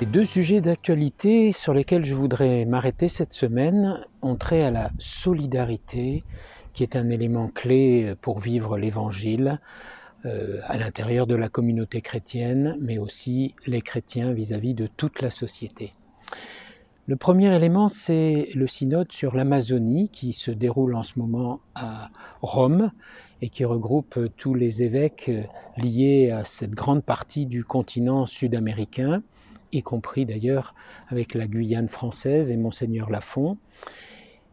Les deux sujets d'actualité sur lesquels je voudrais m'arrêter cette semaine ont trait à la solidarité, qui est un élément clé pour vivre l'Évangile à l'intérieur de la communauté chrétienne, mais aussi les chrétiens vis-à-vis de toute la société. Le premier élément, c'est le synode sur l'Amazonie qui se déroule en ce moment à Rome et qui regroupe tous les évêques liés à cette grande partie du continent sud-américain, y compris d'ailleurs avec la Guyane française et Monseigneur Lafond.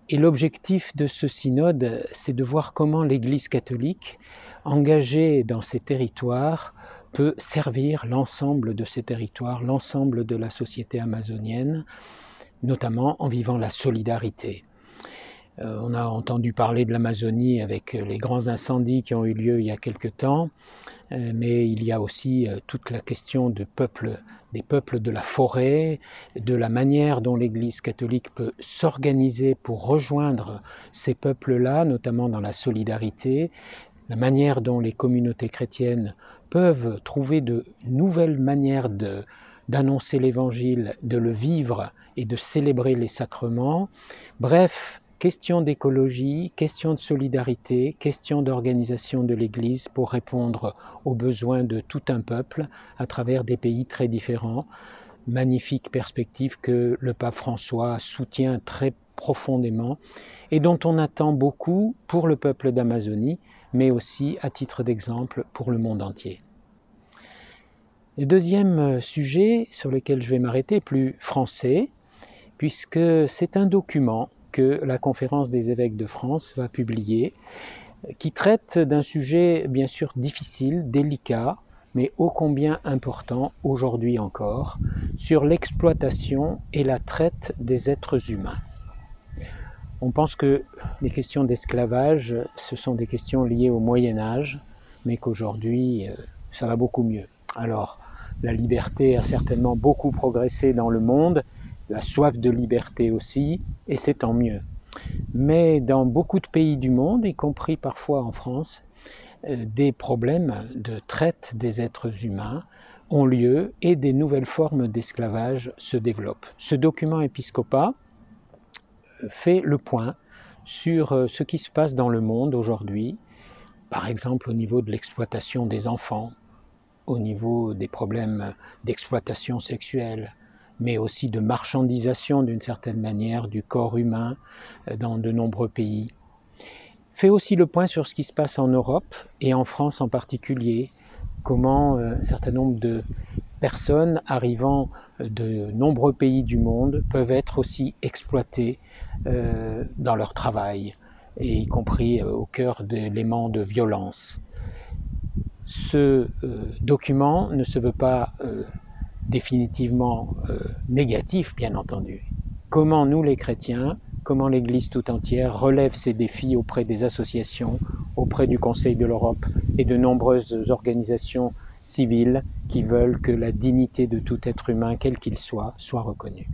Et l'objectif de ce synode, c'est de voir comment l'Église catholique, engagée dans ces territoires, peut servir l'ensemble de ces territoires, l'ensemble de la société amazonienne, notamment en vivant la solidarité. On a entendu parler de l'Amazonie avec les grands incendies qui ont eu lieu il y a quelque temps, mais il y a aussi toute la question des peuples de la forêt, de la manière dont l'Église catholique peut s'organiser pour rejoindre ces peuples-là, notamment dans la solidarité, la manière dont les communautés chrétiennes peuvent trouver de nouvelles manières d'annoncer l'Évangile, de le vivre et de célébrer les sacrements. Bref, question d'écologie, question de solidarité, question d'organisation de l'Église pour répondre aux besoins de tout un peuple à travers des pays très différents. Magnifique perspective que le pape François soutient très profondément et dont on attend beaucoup pour le peuple d'Amazonie, mais aussi à titre d'exemple pour le monde entier. Le deuxième sujet sur lequel je vais m'arrêter est plus français, puisque c'est un document que la Conférence des évêques de France va publier, qui traite d'un sujet bien sûr difficile, délicat, mais ô combien important aujourd'hui encore, sur l'exploitation et la traite des êtres humains. On pense que les questions d'esclavage, ce sont des questions liées au Moyen-Âge, mais qu'aujourd'hui, ça va beaucoup mieux. Alors, la liberté a certainement beaucoup progressé dans le monde, la soif de liberté aussi, et c'est tant mieux. Mais dans beaucoup de pays du monde, y compris parfois en France, des problèmes de traite des êtres humains ont lieu et des nouvelles formes d'esclavage se développent. Ce document Episcopat fait le point sur ce qui se passe dans le monde aujourd'hui, par exemple au niveau de l'exploitation des enfants, au niveau des problèmes d'exploitation sexuelle, mais aussi de marchandisation d'une certaine manière du corps humain dans de nombreux pays. Fait aussi le point sur ce qui se passe en Europe et en France en particulier, comment un certain nombre de personnes arrivant de nombreux pays du monde peuvent être aussi exploitées dans leur travail, et y compris au cœur d'éléments de violence. Ce document ne se veut pas définitivement négatif, bien entendu. Comment nous, les chrétiens, comment l'Église tout entière relève ces défis auprès des associations, auprès du Conseil de l'Europe et de nombreuses organisations civiles qui veulent que la dignité de tout être humain, quel qu'il soit reconnue.